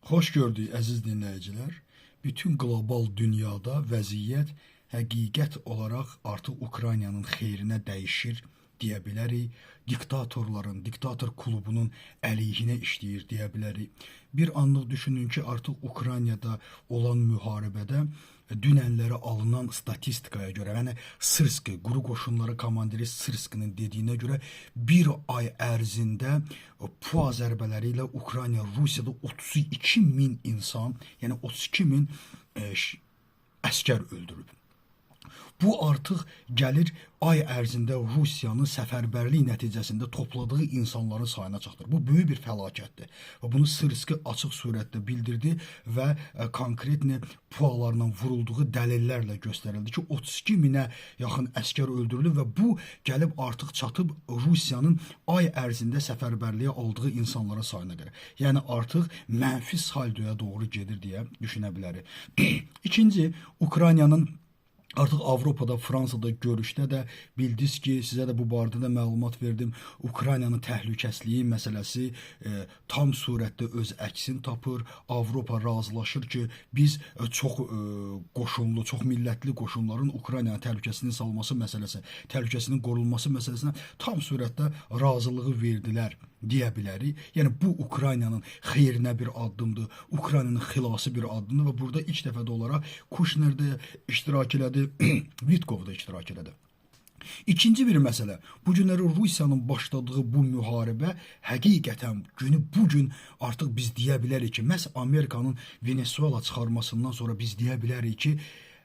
Xoş gördük əziz dinləyicilər. Bütün qlobal dünyada vəziyyət həqiqət olaraq artıq Ukraynanın xeyrinə dəyişir deyə bilərik. Diktator klubunun əleyhinə işləyir deyə bilərik. Bir anlıq düşünün ki, artıq Ukraynada olan müharibədə dünənləri alınan statistikaya görə, yəni Sırski, quru qoşunları komandiri Sırskinin dediyinə görə bir ay ərzində PUA zərbələri ilə Ukrayna, Rusiyada 32 min insan, yəni 32 min əskər öldürüb. Bu artıq gəlir ay ərzində Rusiyanın səfərbərliyi nəticəsində topladığı insanların sayına çatdır. Bu böyük bir fəlakətdir. Və bunu Sırski açıq surətdə bildirdi və konkretni PUA-larla vurulduğu dəlillərlə göstərildi ki, 32 minə yaxın əskər öldürülür və bu gəlib artıq çatıb Rusiyanın ay ərzində səfərbərliyə aldığı insanların sayına görə. Yəni artıq mənfi saldoya doğru gedir deyə düşünə bilərik. İkinci, Ukraynanın artıq Avropada, Fransada görüşdə də bildiniz ki, sizə də bu barədə də məlumat verdim. Ukraynanın təhlükəsizliyi məsələsi tam surətdə öz əksini tapır. Avropa razılaşır ki, biz çox qoşunlu, çox millətli qoşunların Ukraynanın təhlükəsizliyinin salınması məsələsi, təhlükəsizliyinin qorunması məsələsinə tam surətdə razılığı verdilər deyə bilərik. Yəni bu Ukraynanın xeyrinə bir addımdır, Ukraynanın xilası bir addımdır və burada ilk dəfə də olaraq Kuşner də iştirak elədi, Vitkov da iştirak elədi. İkinci bir məsələ, bu günləri Rusiyanın başladığı bu müharibə həqiqətən günü bugün artıq biz deyə bilərik ki, məhz Amerikanın Venezuela çıxarmasından sonra biz deyə bilərik ki,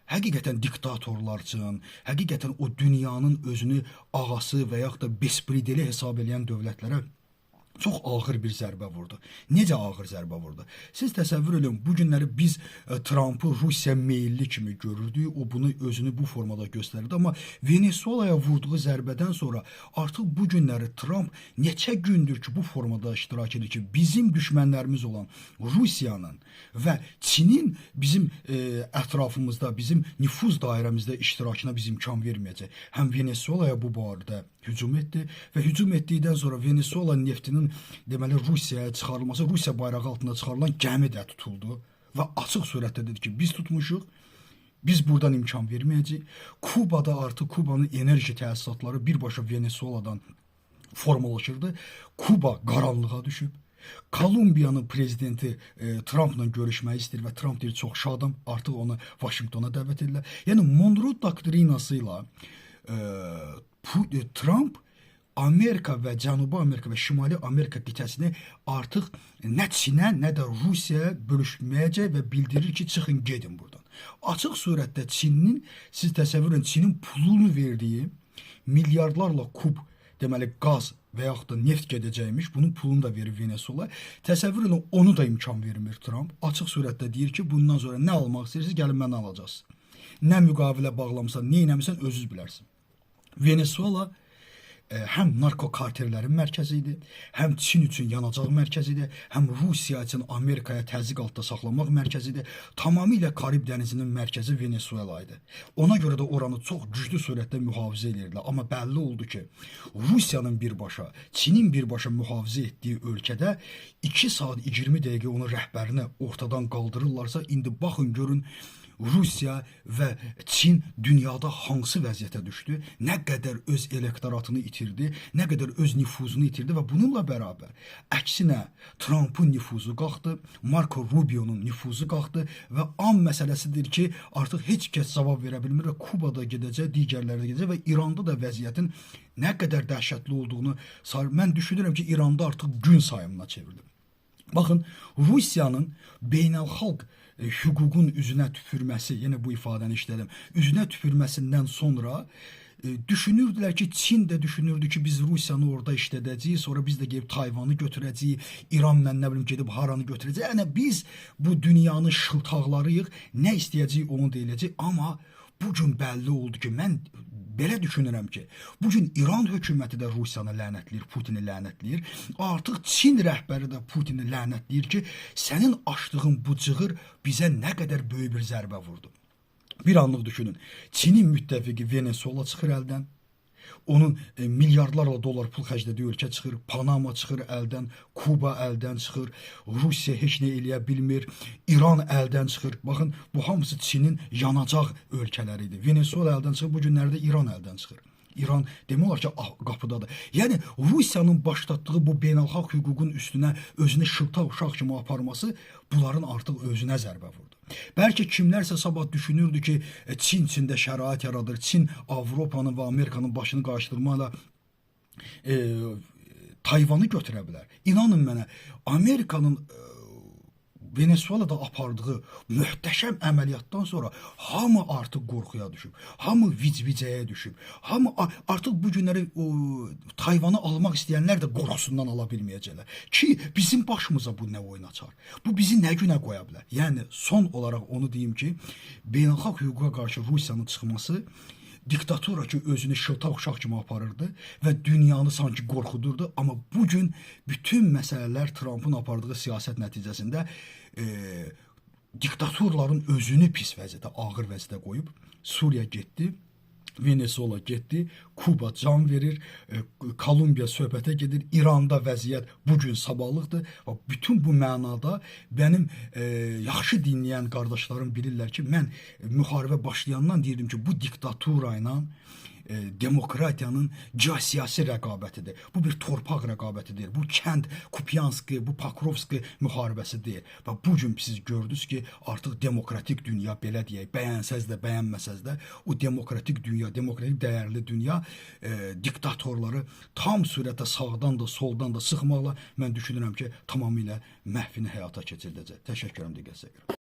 həqiqətən diktatorlar üçün, həqiqətən o dünyanın özünü ağası və yaxud da besprideli hesab edən dövlətlərə çox ağır bir zərbə vurdu. Necə ağır zərbə vurdu? Siz təsəvvür edin, bu günləri biz Trump'ı Rusiya meyilli kimi görürdük. O bunu özünü bu formada göstərirdi. Amma Venezuela'ya vurduğu zərbədən sonra artıq bu günləri Trump neçə gündür ki, bu formada iştirak edir ki, bizim düşmənlərimiz olan Rusiyanın və Çinin bizim ətrafımızda, bizim nüfuz dairəmizdə iştirakına biz imkan verməyəcək. Həm Venezuela'ya bu barədə hücum etdi və hücum etdikdən sonra Venezuela neftinin deməli Rusiyaya çıxarılması, Rusiya bayrağı altında çıxarılan gəmi də tutuldu və açıq surətdə dedi ki, biz tutmuşuq, biz buradan imkan verməyəcəyik. Kubada artıq Kubanın enerji təsisatları birbaşa Venezuela'dan formalaşırdı. Kuba qaranlığa düşüb. Kolumbiyanın prezidenti Trump'la görüşməyi istəyir və Trump deyir, çox şadam, artıq onu Vaşinqtona dəvət edirlər. Yəni Monroe doktrinası ilə Trump Amerika və Cənubi Amerika və Şimali Amerika qitəsini artıq nə Çinə, nə də Rusiyaya bölüşməyəcək və bildirir ki, çıxın, gedin buradan. Açıq surətdə Çinin, siz təsəvvür edin, Çinin pulunu verdiyi milyardlarla kub deməli qaz və yaxud da neft gedəcəkmiş, bunun pulunu da verir Venezuela. Təsəvvür edin, onu da imkan vermir Trump. Açıq surətdə deyir ki, bundan sonra nə almaq istəyirsiniz, gəlin mənə alacaqsınız. Nə müqavilə bağlamısan, nə eləmirsən, özünüz bilərsin. Venezuela həm narko kartellərin mərkəzi idi, həm Çin üçün yanacaq mərkəzi idi, həm Rusiya üçün Amerikaya təzyiq altında saxlamaq mərkəzi idi. Tamamilə Karib dənizinin mərkəzi Venezuela idi. Ona görə də oranı çox güclü surətdə mühafizə edirdilər. Amma bəlli oldu ki, Rusiyanın birbaşa, Çinin birbaşa mühafizə etdiyi ölkədə 2 saat 20 dəqiqə onun rəhbərini ortadan qaldırırlarsa, indi baxın, görün, Rusiya və Çin dünyada hansı vəziyyətə düşdü, nə qədər öz elektoratını itirdi, nə qədər öz nüfuzunu itirdi və bununla bərabər əksinə Trump'ın nüfuzu qalxdı, Marco Rubio'nun nüfuzu qalxdı və an məsələsidir ki, artıq heç kəs cavab verə bilmir və Kubada gedəcək, digərlərdə gedəcək və İranda da vəziyyətin nə qədər dəhşətli olduğunu mən düşünürəm ki, İranda artıq gün sayımına çevrildi. Baxın, Rusiyanın beynəlxalq hüququn üzünə tüpürməsi, yenə bu ifadəni işlədim, üzünə tüpürməsindən sonra düşünürdülər ki, Çin də düşünürdü ki, biz Rusiyanı orada işlədəcəyik, sonra biz də gelib Tayvanı götürəcəyik, İran mən nə bilim gedib haranı götürəcəyik. Yəni biz bu dünyanın şıltaqlarıyıq, nə istəyəcəyik onu deyiləcək, amma bugün bəlli oldu ki, mən belə düşünürəm ki, bugün İran hökuməti də Rusiyanı lənətləyir, Putini lənətləyir. Artıq Çin rəhbəri də Putini lənətləyir ki, sənin açdığın bu cığır bizə nə qədər böyük bir zərbə vurdu. Bir anlıq düşünün, Çinin müttəfiqi Venezuela çıxır əldən, Onun milyardlarla dollar pul xərclədiyi ölkə çıxır, Panama çıxır əldən, Kuba əldən çıxır, Rusiya heç nə eləyə bilmir, İran əldən çıxır. Baxın, bu hamısı Çinin yanacaq ölkələridir. Venezuela əldən çıxır, bu günlərdə İran əldən çıxır. İran demək olar ki, qapıdadır. Yəni Rusiyanın başlatdığı bu beynəlxalq hüququn üstünə özünü şıltaq uşaq kimi aparması bunların artıq özünə zərbə vurdu. Bəlkə kimlərsə sabah düşünürdü ki, Çin Çində şərait yaradır, Çin Avropanın və Amerikanın başını qarışdırmayla Tayvanı götürə bilər. İnanın mənə, Amerikanın Venezuela'da apardığı möhtəşəm əməliyyatdan sonra hamı artıq qorxuya düşüb, hamı vicvicəyə düşüb, hamı artıq bu günləri Tayvanı almaq istəyənlər də qorxusundan ala bilməyəcəklər. Ki, bizim başımıza bu nə oyun açar? Bu bizi nə günə qoya bilər? Yəni, son olaraq onu deyim ki, beynəlxalq hüquqa qarşı Rusiyanın çıxması diktatura ki, özünü şıltaq uşaq kimi aparırdı və dünyanı sanki qorxudurdu. Amma bugün bütün məsələlər Trump'ın apardığı siyasət nəticəsində diktatorların özünü pis vəziyyətə, ağır vəziyyətə qoyub. Suriya getdi, Venezuela getdi, Kuba can verir, Kolumbiya söhbətə gedir, İranda vəziyyət bugün sabahlıqdır. Bütün bu mənada mənim yaxşı dinləyən qardaşlarım bilirlər ki, mən müharibə başlayandan deyirdim ki, bu diktatura ilə demokratiyanın geosiyasi rəqabətidir. Bu bir torpaq rəqabətidir. Bu kənd Kupyanski, bu Pakrovski müharibəsi deyil. Və bugün siz gördünüz ki, artıq demokratik dünya, belə deyək, bəyənsəz də, bəyənməsəz də, o demokratik dünya, demokratik dəyərli dünya diktatorları tam sürətə sağdan da, soldan da sıxmaqla mən düşünürəm ki, tamamilə məhvini həyata keçirdəcək. Təşəkkürüm diqqətinizə görə.